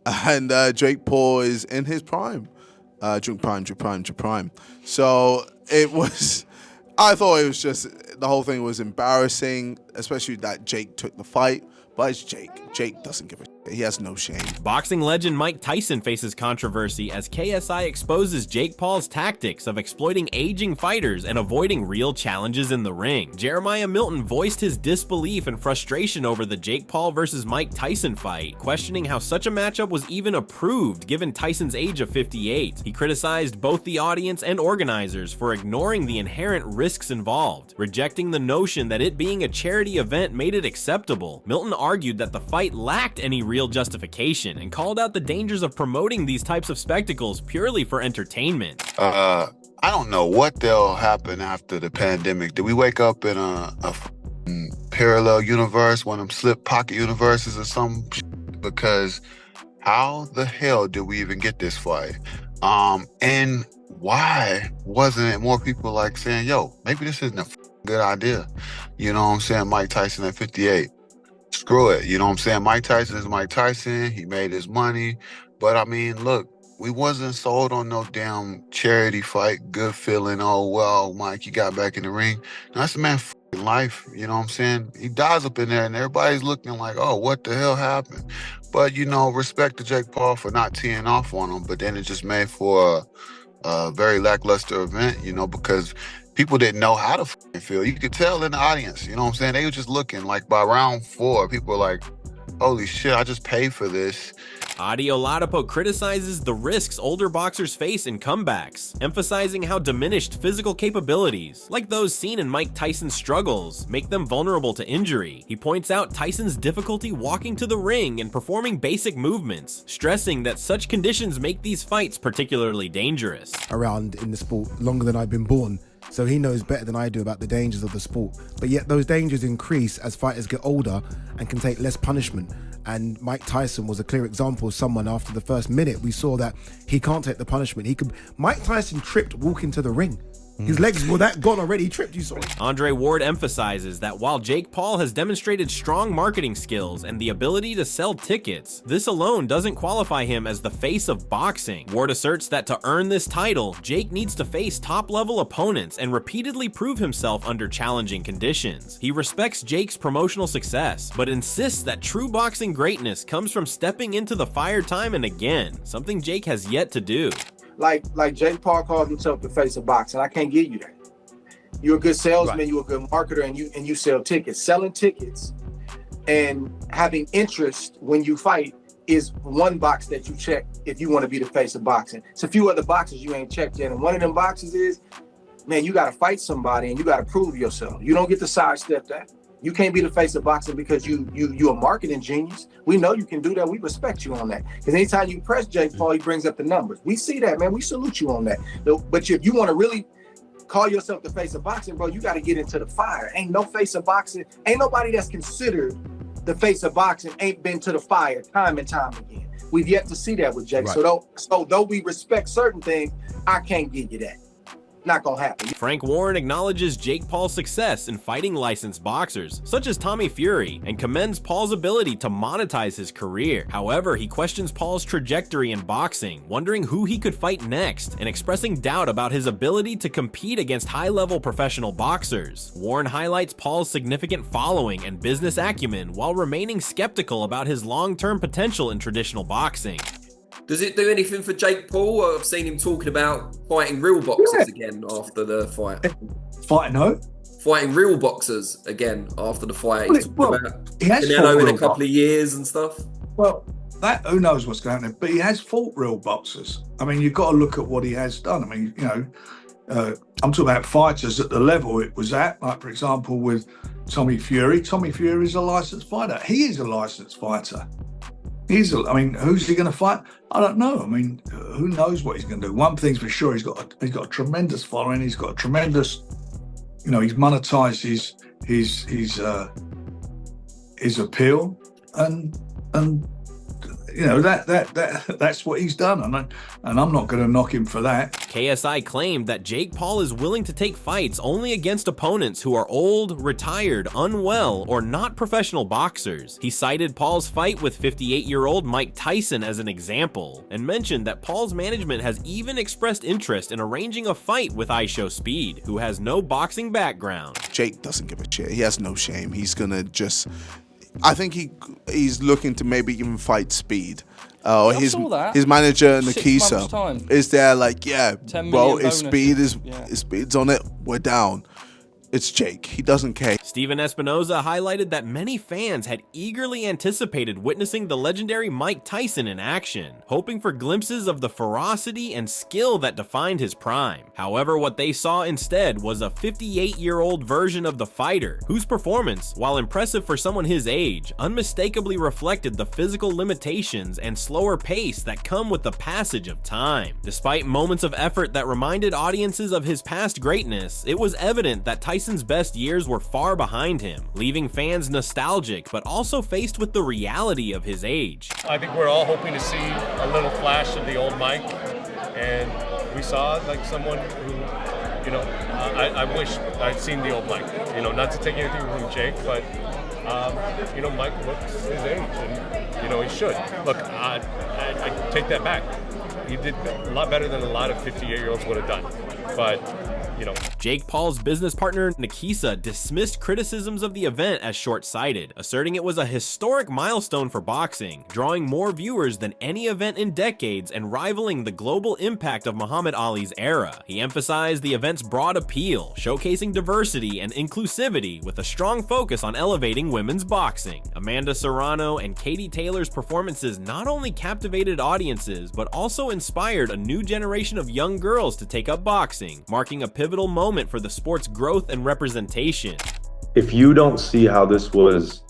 and Jake Paul is in his prime, drink prime. So it was. I thought it was just the whole thing was embarrassing, especially that Jake took the fight. But it's Jake. Jake doesn't give a shit. He has no shame. Boxing legend Mike Tyson faces controversy as KSI exposes Jake Paul's tactics of exploiting aging fighters and avoiding real challenges in the ring. Jeremiah Milton voiced his disbelief and frustration over the Jake Paul versus Mike Tyson fight, questioning how such a matchup was even approved given Tyson's age of 58. He criticized both the audience and organizers for ignoring the inherent risks involved, rejecting the notion that it being a charity event made it acceptable. Milton argued that the fight lacked any real justification and called out the dangers of promoting these types of spectacles purely for entertainment. I don't know what they'll happen after the pandemic. Did we wake up in a parallel universe, one of them slip pocket universes or some shit? Because how the hell did we even get this fight? And why wasn't it more people like saying, yo, maybe this isn't a good idea? You know what I'm saying? Mike Tyson at 58. Screw it. You know what I'm saying? Mike Tyson is Mike Tyson. He made his money. But I mean, look, we wasn't sold on no damn charity fight. Good feeling. Oh, well, Mike, you got back in the ring. Now, that's a man's life. You know what I'm saying? He dies up in there and everybody's looking like, oh, what the hell happened? But, you know, respect to Jake Paul for not teeing off on him. But then it just made for a very lackluster event, you know, because people didn't know how to feel. You could tell in the audience, you know what I'm saying? They were just looking like by round 4, people were like, holy shit, I just paid for this. Adi Oladipo criticizes the risks older boxers face in comebacks, emphasizing how diminished physical capabilities, like those seen in Mike Tyson's struggles, make them vulnerable to injury. He points out Tyson's difficulty walking to the ring and performing basic movements, stressing that such conditions make these fights particularly dangerous. Around in the sport longer than I've been born, so he knows better than I do about the dangers of the sport. But yet those dangers increase as fighters get older and can take less punishment. And Mike Tyson was a clear example of someone after the first minute we saw that he can't take the punishment. Mike Tyson tripped walking to the ring. His legs were that gone already. He tripped, you saw it. Andre Ward emphasizes that while Jake Paul has demonstrated strong marketing skills and the ability to sell tickets, this alone doesn't qualify him as the face of boxing. Ward asserts that to earn this title, Jake needs to face top-level opponents and repeatedly prove himself under challenging conditions. He respects Jake's promotional success, but insists that true boxing greatness comes from stepping into the fire time and again, something Jake has yet to do. Like Jake Paul calls himself the face of boxing. I can't give you that. You're a good salesman, right. You're a good marketer, and you sell tickets. Selling tickets and having interest when you fight is one box that you check if you want to be the face of boxing. It's a few other boxes you ain't checked yet, and one of them boxes is, man, you got to fight somebody and you got to prove yourself. You don't get to sidestep that. You can't be the face of boxing because you're a marketing genius. We know you can do that. We respect you on that. Because anytime you press Jake Paul, he brings up the numbers. We see that, man. We salute you on that. But if you want to really call yourself the face of boxing, bro, you got to get into the fire. Ain't no face of boxing. Ain't nobody that's considered the face of boxing ain't been to the fire time and time again. We've yet to see that with Jake. Right. So though we respect certain things, I can't give you that. Not gonna happen. Frank Warren acknowledges Jake Paul's success in fighting licensed boxers, such as Tommy Fury, and commends Paul's ability to monetize his career. However, he questions Paul's trajectory in boxing, wondering who he could fight next, and expressing doubt about his ability to compete against high-level professional boxers. Warren highlights Paul's significant following and business acumen while remaining skeptical about his long-term potential in traditional boxing. Does it do anything for Jake Paul? I've seen him talking about fighting real boxers again after the fight. Fighting who? Fighting real boxers again after the fight. He has fought in a couple of years and stuff. Well, that who knows what's going on, but he has fought real boxers. I mean, you've got to look at what he has done. I mean, you know, I'm talking about fighters at the level it was at, like for example with Tommy Fury. Tommy Fury is a licensed fighter. He is a licensed fighter. I mean, who's he going to fight? I don't know. I mean, who knows what he's going to do? One thing's for sure, he's got a tremendous following. He's got a tremendous, you know, he's monetized his appeal, and you know, that's what he's done, and I'm not going to knock him for that. KSI claimed that Jake Paul is willing to take fights only against opponents who are old, retired, unwell, or not professional boxers. He cited Paul's fight with 58-year-old Mike Tyson as an example, and mentioned that Paul's management has even expressed interest in arranging a fight with ISHO Speed, who has no boxing background. Jake doesn't give a shit. He has no shame. He's gonna just... I think he's looking to maybe even fight Speed. His manager Nikisa is there like, yeah, bro, if Speed's on it, we're down. It's Jake. He doesn't care. Steven Espinoza highlighted that many fans had eagerly anticipated witnessing the legendary Mike Tyson in action, hoping for glimpses of the ferocity and skill that defined his prime. However, what they saw instead was a 58-year-old version of the fighter, whose performance, while impressive for someone his age, unmistakably reflected the physical limitations and slower pace that come with the passage of time. Despite moments of effort that reminded audiences of his past greatness, it was evident that Tyson's best years were far behind him, leaving fans nostalgic but also faced with the reality of his age. I think we're all hoping to see a little flash of the old Mike, and we saw like someone who, you know, I wish I'd seen the old Mike. You know, not to take anything from Jake, but you know, Mike looks his age, and you know he should. Look, I take that back. He did a lot better than a lot of 58-year-olds would have done, but. You know. Jake Paul's business partner Nikisa dismissed criticisms of the event as short-sighted, asserting it was a historic milestone for boxing, drawing more viewers than any event in decades and rivaling the global impact of Muhammad Ali's era. He emphasized the event's broad appeal, showcasing diversity and inclusivity with a strong focus on elevating women's boxing. Amanda Serrano and Katie Taylor's performances not only captivated audiences, but also inspired a new generation of young girls to take up boxing, marking a pivotal moment for the sport's growth and representation. If you don't see how this was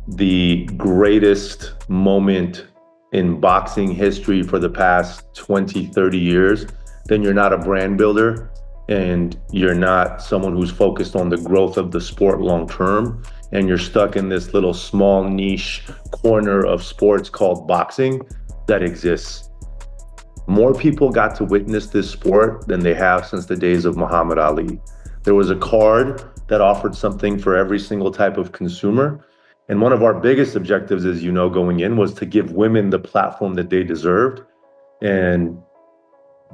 the greatest moment in boxing history for the past 20, 30 years, then you're not a brand builder and you're not someone who's focused on the growth of the sport long term, and you're stuck in this little small niche corner of sports called boxing that exists. More people got to witness this sport than they have since the days of Muhammad Ali. There was a card that offered something for every single type of consumer. And one of our biggest objectives, as you know, going in was to give women the platform that they deserved. And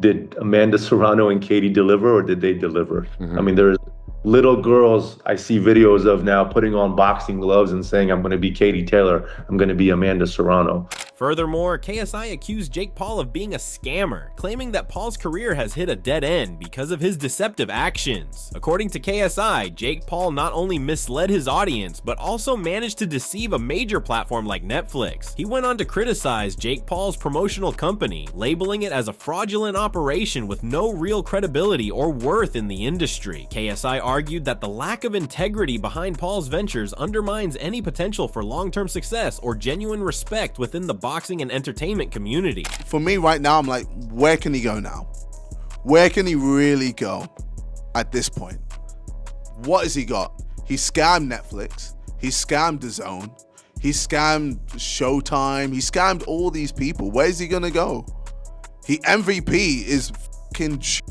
did Amanda Serrano and Katie deliver, or did they deliver? Mm-hmm. I mean, there's little girls I see videos of now putting on boxing gloves and saying, I'm going to be Katie Taylor, I'm going to be Amanda Serrano. Furthermore, KSI accused Jake Paul of being a scammer, claiming that Paul's career has hit a dead end because of his deceptive actions. According to KSI, Jake Paul not only misled his audience, but also managed to deceive a major platform like Netflix. He went on to criticize Jake Paul's promotional company, labeling it as a fraudulent operation with no real credibility or worth in the industry. KSI argued that the lack of integrity behind Paul's ventures undermines any potential for long-term success or genuine respect within the boxing and entertainment community. For me right now, I'm like, where can he go now? Where can he really go at this point? What has he got? He scammed Netflix. He scammed DAZN. He scammed Showtime. He scammed all these people. Where's he gonna go? MVP is fucking shit.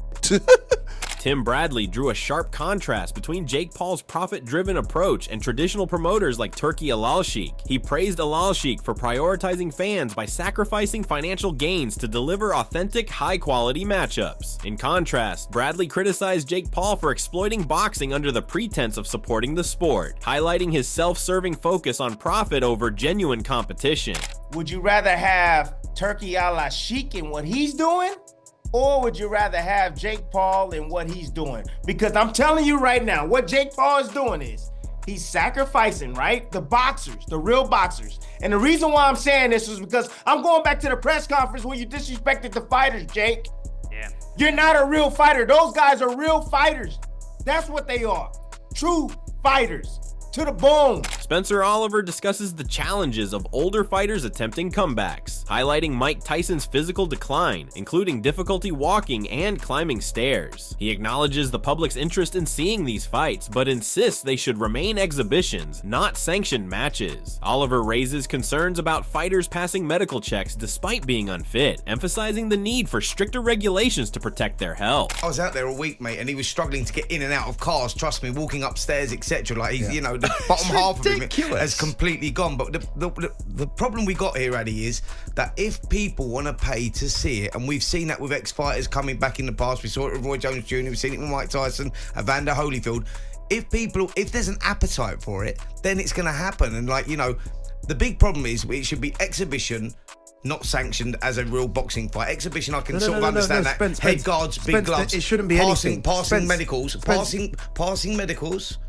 Tim Bradley drew a sharp contrast between Jake Paul's profit-driven approach and traditional promoters like Turki Al-Sheikh. He praised Al-Sheikh for prioritizing fans by sacrificing financial gains to deliver authentic, high-quality matchups. In contrast, Bradley criticized Jake Paul for exploiting boxing under the pretense of supporting the sport, highlighting his self-serving focus on profit over genuine competition. Would you rather have Turki Al-Sheikh and what he's doing? Or would you rather have Jake Paul and what he's doing? Because I'm telling you right now, what Jake Paul is doing is he's sacrificing, right? The boxers, the real boxers. And the reason why I'm saying this is because I'm going back to the press conference when you disrespected the fighters, Jake. Yeah. You're not a real fighter. Those guys are real fighters. That's what they are. True fighters. To the bone. Spencer Oliver discusses the challenges of older fighters attempting comebacks, highlighting Mike Tyson's physical decline, including difficulty walking and climbing stairs. He acknowledges the public's interest in seeing these fights, but insists they should remain exhibitions, not sanctioned matches. Oliver raises concerns about fighters passing medical checks despite being unfit, emphasizing the need for stricter regulations to protect their health. I was out there a week, mate, and he was struggling to get in and out of cars, trust me, walking upstairs, etc. Like, he's, you know, the bottom half of him has completely gone. But the problem we got here, Addy, is that if people want to pay to see it, and we've seen that with ex-fighters coming back in the past, we saw it with Roy Jones Jr., we've seen it with Mike Tyson, Evander Holyfield. If there's an appetite for it, then it's going to happen. And, like, you know, the big problem is it should be exhibition, not sanctioned as a real boxing fight. Exhibition, I can sort of understand that. Spence, head guards, big gloves. It shouldn't be anything. Passing medicals. Passing medicals.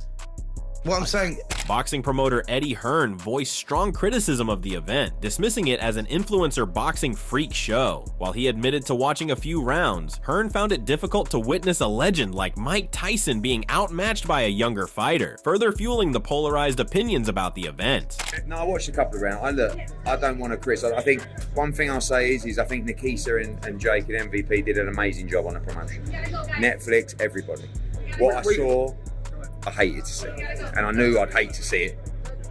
What I'm saying. Boxing promoter Eddie Hearn voiced strong criticism of the event, dismissing it as an influencer boxing freak show. While he admitted to watching a few rounds, Hearn found it difficult to witness a legend like Mike Tyson being outmatched by a younger fighter, further fueling the polarized opinions about the event. No, I watched a couple of rounds. I don't want to criticize. I think one thing I'll say is I think Nikisa and Jake and MVP did an amazing job on the promotion. Netflix, everybody. What I saw, I hated to see it, and I knew I'd hate to see it,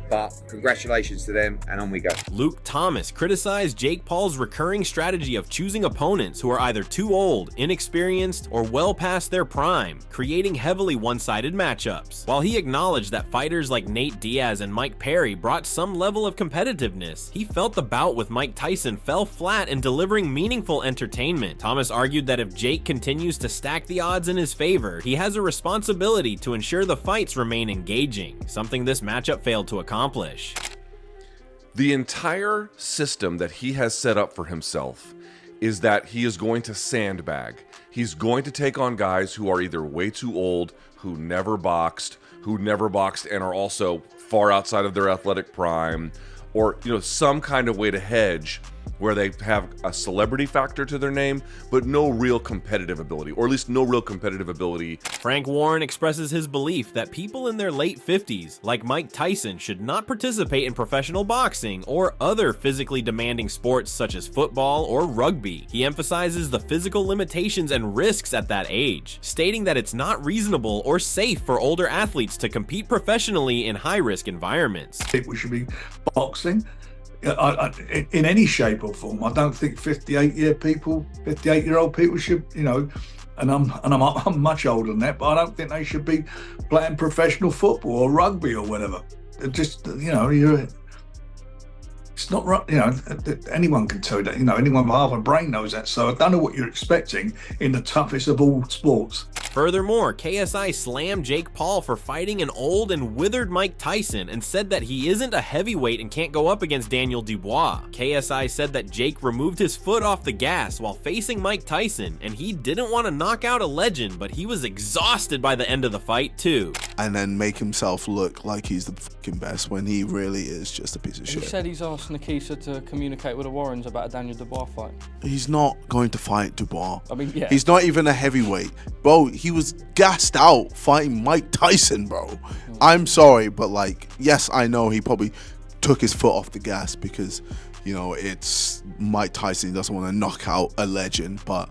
but congratulations to them, and on we go. Luke Thomas criticized Jake Paul's recurring strategy of choosing opponents who are either too old, inexperienced, or well past their prime, creating heavily one-sided matchups. While he acknowledged that fighters like Nate Diaz and Mike Perry brought some level of competitiveness, he felt the bout with Mike Tyson fell flat in delivering meaningful entertainment. Thomas argued that if Jake continues to stack the odds in his favor, he has a responsibility to ensure the fights remain engaging, something this matchup failed to accomplish. The entire system that he has set up for himself is that he is going to sandbag. He's going to take on guys who are either way too old, who never boxed and are also far outside of their athletic prime, or, you know, some kind of way to hedge where they have a celebrity factor to their name, but no real competitive ability, or at least no real competitive ability. Frank Warren expresses his belief that people in their late 50s, like Mike Tyson, should not participate in professional boxing or other physically demanding sports such as football or rugby. He emphasizes the physical limitations and risks at that age, stating that it's not reasonable or safe for older athletes to compete professionally in high-risk environments. People should be boxing in any shape or form. I don't think 58-year-old people should, you know, and I'm much older than that, but I don't think they should be playing professional football or rugby or whatever. Just, you know, it's not right, you know, anyone can tell you that, you know, anyone with half a brain knows that. So I don't know what you're expecting in the toughest of all sports. Furthermore, KSI slammed Jake Paul for fighting an old and withered Mike Tyson and said that he isn't a heavyweight and can't go up against Daniel Dubois. KSI said that Jake removed his foot off the gas while facing Mike Tyson, and he didn't want to knock out a legend, but he was exhausted by the end of the fight too. And then make himself look like he's the fucking best when he really is just a piece of shit. He said he's asked Nikisa to communicate with the Warrens about a Daniel Dubois fight. He's not going to fight Dubois. I mean, yeah. He's not even a heavyweight. Bro, he was gassed out fighting Mike Tyson, bro. I'm sorry, but like, yes, I know he probably took his foot off the gas because, you know, it's Mike Tyson. He doesn't want to knock out a legend, but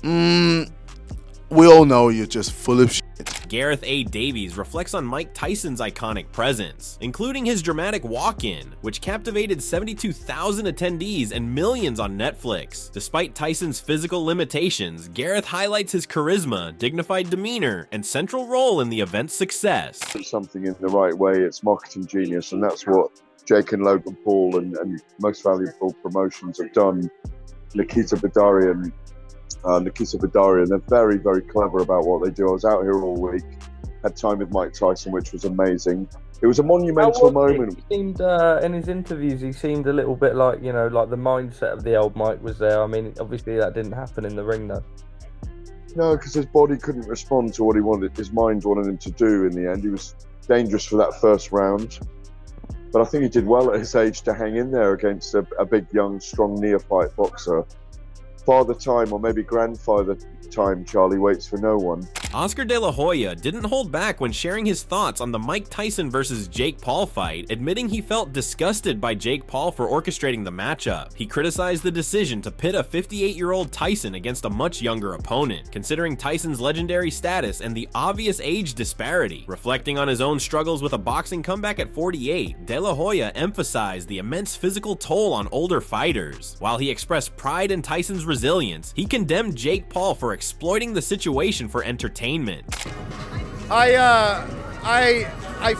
we all know you're just full of shit. Gareth A. Davies reflects on Mike Tyson's iconic presence, including his dramatic walk-in, which captivated 72,000 attendees and millions on Netflix. Despite Tyson's physical limitations, Gareth highlights his charisma, dignified demeanor, and central role in the event's success. Something in the right way, it's marketing genius, and that's what Jake and Logan Paul and Most Valuable Promotions have done. Nikisa Badarian, they're very, very clever about what they do. I was out here all week, had time with Mike Tyson, which was amazing. It was a monumental moment. He seemed, in his interviews, he seemed a little bit like, you know, like the mindset of the old Mike was there. I mean, obviously that didn't happen in the ring, though. No, because his body couldn't respond to what he wanted. His mind wanted him to do in the end. He was dangerous for that first round. But I think he did well at his age to hang in there against a big, young, strong neophyte boxer. Father time, or maybe grandfather time, Charlie waits for no one. Oscar De La Hoya didn't hold back when sharing his thoughts on the Mike Tyson versus Jake Paul fight, admitting he felt disgusted by Jake Paul for orchestrating the matchup. He criticized the decision to pit a 58-year-old Tyson against a much younger opponent, considering Tyson's legendary status and the obvious age disparity. Reflecting on his own struggles with a boxing comeback at 48, De La Hoya emphasized the immense physical toll on older fighters. While he expressed pride in Tyson's resilience, he condemned Jake Paul for exploiting the situation for entertainment. I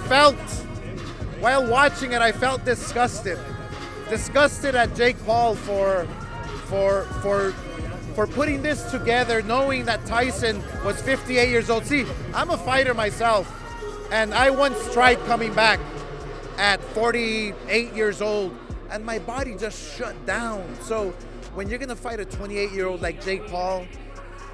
felt, while watching it, I felt disgusted at Jake Paul for putting this together, knowing that Tyson was 58 years old. See, I'm a fighter myself, and I once tried coming back at 48 years old, and my body just shut down. So when you're gonna fight a 28-year-old like Jake Paul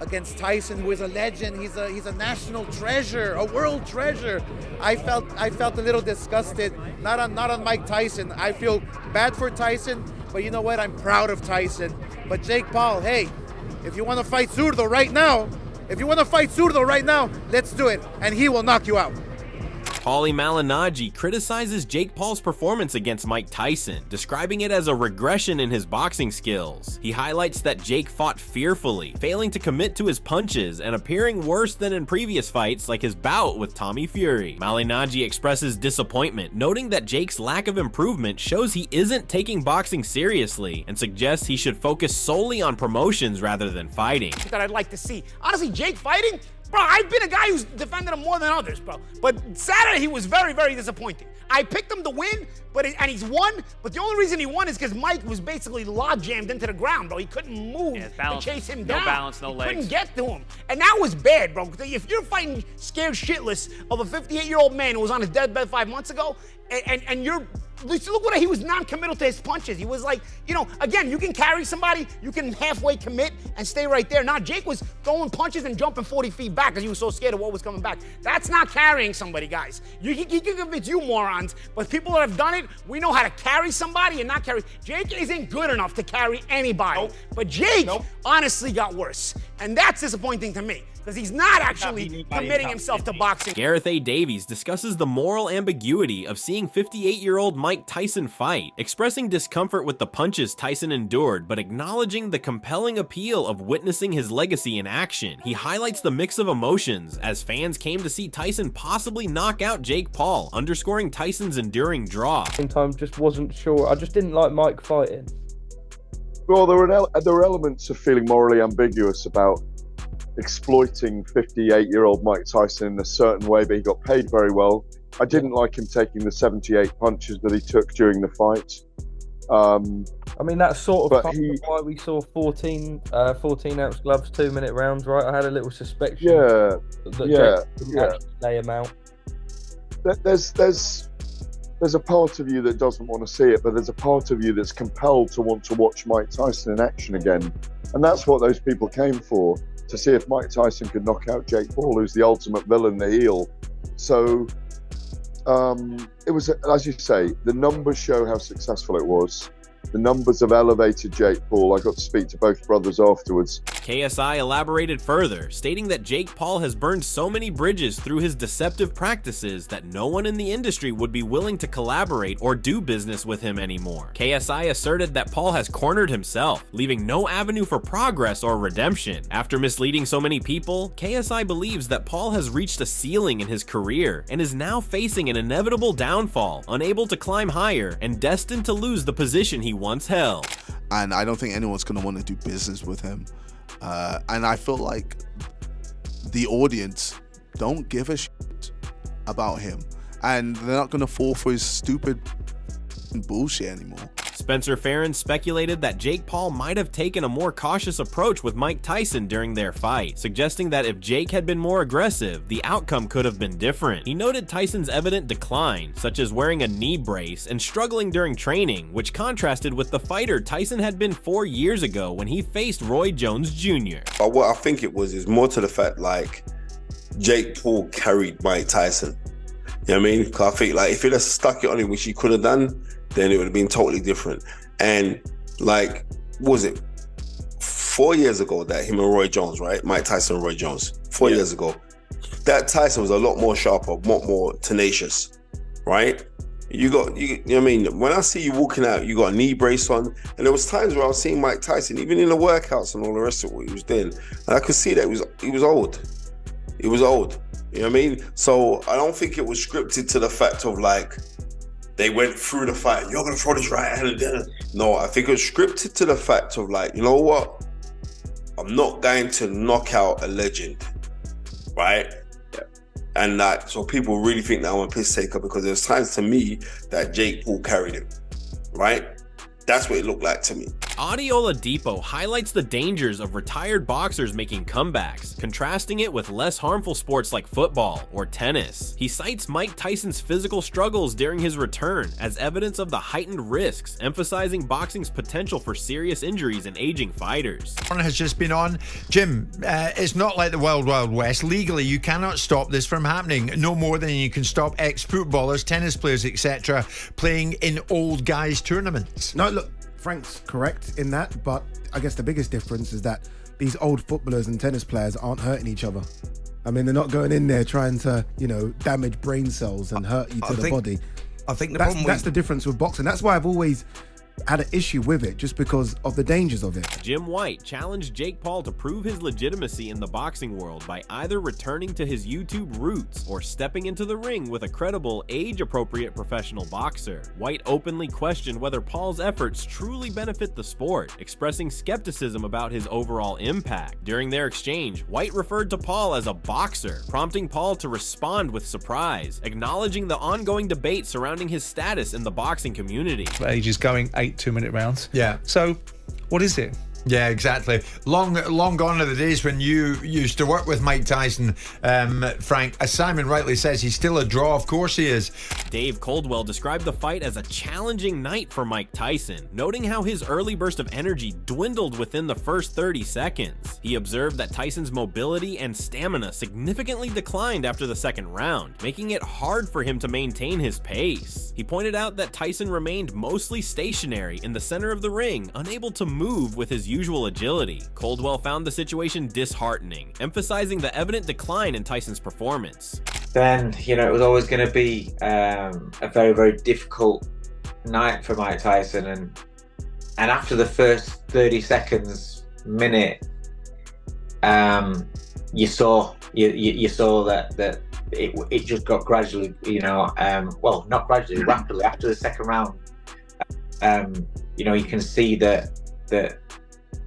against Tyson, who is a legend, he's a national treasure, a world treasure, I felt a little disgusted. Not on Mike Tyson. I feel bad for Tyson, but you know what? I'm proud of Tyson. But Jake Paul, hey, if you want to fight Zurdo right now, let's do it, and he will knock you out. Paulie Malignaggi criticizes Jake Paul's performance against Mike Tyson, describing it as a regression in his boxing skills. He highlights that Jake fought fearfully, failing to commit to his punches and appearing worse than in previous fights like his bout with Tommy Fury. Malignaggi expresses disappointment, noting that Jake's lack of improvement shows he isn't taking boxing seriously and suggests he should focus solely on promotions rather than fighting. That I'd like to see. Honestly, Jake fighting? Bro, I've been a guy who's defended him more than others, bro. But Saturday, he was very, very disappointing. I picked him to win, and he's won, but the only reason he won is because Mike was basically log-jammed into the ground, bro. He couldn't move to chase him down. No balance, no legs. Couldn't get to him. And that was bad, bro. If you're fighting scared shitless of a 58-year-old man who was on his deathbed 5 months ago, and you're... Look what he was non-committal to his punches. He was like, again, you can carry somebody, you can halfway commit and stay right there. Now, Jake was throwing punches and jumping 40 feet back because he was so scared of what was coming back. That's not carrying somebody, guys. He can convince you morons, but people that have done it, we know how to carry somebody and not carry. Jake isn't good enough to carry anybody. But Jake honestly got worse. And that's disappointing to me, because he's not actually committing himself to boxing. Gareth A. Davies discusses the moral ambiguity of seeing 58-year-old Mike Tyson fight, expressing discomfort with the punches Tyson endured, but acknowledging the compelling appeal of witnessing his legacy in action. He highlights the mix of emotions as fans came to see Tyson possibly knock out Jake Paul, underscoring Tyson's enduring draw. Sometimes just wasn't sure. I just didn't like Mike fighting. Well, there were elements of feeling morally ambiguous about exploiting 58-year-old Mike Tyson in a certain way, but he got paid very well. I didn't like him taking the 78 punches that he took during the fight. I mean, that's sort of why we saw 14-ounce gloves, 2-minute rounds, right? I had a little suspicion that Jake didn't actually lay him out. There's a part of you that doesn't want to see it, but there's a part of you that's compelled to want to watch Mike Tyson in action again. And that's what those people came for, to see if Mike Tyson could knock out Jake Paul, who's the ultimate villain, the heel. So it was, as you say, the numbers show how successful it was. The numbers have elevated Jake Paul. I got to speak to both brothers afterwards. KSI elaborated further, stating that Jake Paul has burned so many bridges through his deceptive practices that no one in the industry would be willing to collaborate or do business with him anymore. KSI asserted that Paul has cornered himself, leaving no avenue for progress or redemption. After misleading so many people, KSI believes that Paul has reached a ceiling in his career and is now facing an inevitable downfall, unable to climb higher and destined to lose the position he once held. And I don't think anyone's going to want to do business with him. And I feel like the audience don't give a shit about him, and they're not going to fall for his stupid bullshit anymore. Spencer Farron speculated that Jake Paul might have taken a more cautious approach with Mike Tyson during their fight, suggesting that if Jake had been more aggressive, the outcome could have been different. He noted Tyson's evident decline, such as wearing a knee brace and struggling during training, which contrasted with the fighter Tyson had been 4 years ago when he faced Roy Jones Jr. But what I think it was is more to the fact, like, Jake Paul carried Mike Tyson. You know what I mean? Because I think, like, if he'd have stuck it on him, which he could have done, then it would have been totally different. And, like, what was it 4 years ago that him and Roy Jones, right? Mike Tyson and Roy Jones, 4 years ago, that Tyson was a lot more sharper, a lot more tenacious, right? You know what I mean? When I see you walking out, you got a knee brace on, and there was times where I was seeing Mike Tyson, even in the workouts and all the rest of what he was doing, and I could see that he was old. He was old. You know what I mean? So I don't think it was scripted to the fact of like, they went through the fight, you're gonna throw this right hand and then. No, I think it was scripted to the fact of like, you know what? I'm not going to knock out a legend, right? Yeah. And like, so people really think that I'm a piss taker because there's times to me that Jake Paul carried him, right? That's what it looked like to me. Adeola Depot highlights the dangers of retired boxers making comebacks, contrasting it with less harmful sports like football or tennis. He cites Mike Tyson's physical struggles during his return as evidence of the heightened risks, emphasizing boxing's potential for serious injuries in aging fighters. Has just been on. Jim, it's not like the Wild Wild West. Legally, you cannot stop this from happening, no more than you can stop ex-footballers, tennis players, etc., playing in old guys tournaments. No, look, Frank's correct in that, but I guess the biggest difference is that these old footballers and tennis players aren't hurting each other. I mean, they're not going in there trying to, damage brain cells and hurt you to the body. I think that's the difference with boxing. That's why I've always had an issue with it, just because of the dangers of it. Jim White challenged Jake Paul to prove his legitimacy in the boxing world by either returning to his YouTube roots or stepping into the ring with a credible, age-appropriate professional boxer. White openly questioned whether Paul's efforts truly benefit the sport, expressing skepticism about his overall impact. During their exchange, White referred to Paul as a boxer, prompting Paul to respond with surprise, acknowledging the ongoing debate surrounding his status in the boxing community. Age is going 8 2-minute rounds. Yeah. So, what is it? Yeah, exactly. Long gone are the days when you used to work with Mike Tyson, Frank. As Simon rightly says, he's still a draw. Of course he is. Dave Coldwell described the fight as a challenging night for Mike Tyson, noting how his early burst of energy dwindled within the first 30 seconds. He observed that Tyson's mobility and stamina significantly declined after the second round, making it hard for him to maintain his pace. He pointed out that Tyson remained mostly stationary in the center of the ring, unable to move with his usual agility. Coldwell found the situation disheartening, emphasizing the evident decline in Tyson's performance. Then, it was always going to be a very, very difficult night for Mike Tyson. And after the first 30 seconds, minute, you saw that it just got gradually, well, not gradually, rapidly. After the second round, you can see that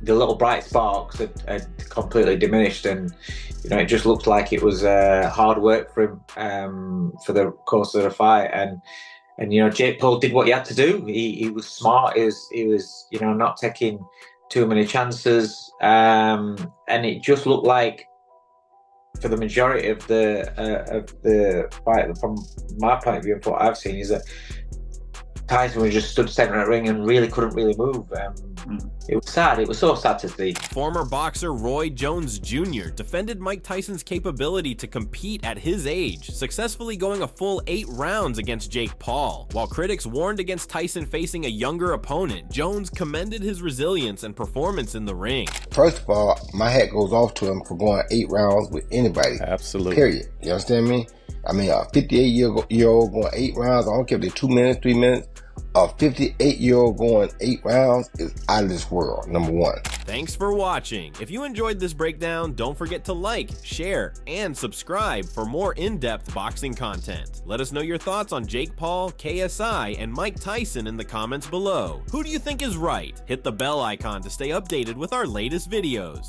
the little bright sparks had completely diminished, and it just looked like it was hard work for him for the course of the fight. And Jake Paul did what he had to do. He was smart. He was not taking too many chances, and it just looked like, for the majority of the fight, from my point of view and what I've seen, is that Tyson was just stood center of the ring and really couldn't really move. It was sad. It was so sad to see. Former boxer Roy Jones Jr. defended Mike Tyson's capability to compete at his age, successfully going a full 8 rounds against Jake Paul. While critics warned against Tyson facing a younger opponent, Jones commended his resilience and performance in the ring. First of all, my hat goes off to him for going 8 rounds with anybody. Absolutely. Period. You understand me? I mean, a 58-year-old going 8 rounds, I don't care if they're 2 minutes, 3 minutes. A 58-year-old going 8 rounds is out of this world, number one. Thanks for watching. If you enjoyed this breakdown, don't forget to like, share, and subscribe for more in-depth boxing content. Let us know your thoughts on Jake Paul, KSI, and Mike Tyson in the comments below. Who do you think is right? Hit the bell icon to stay updated with our latest videos.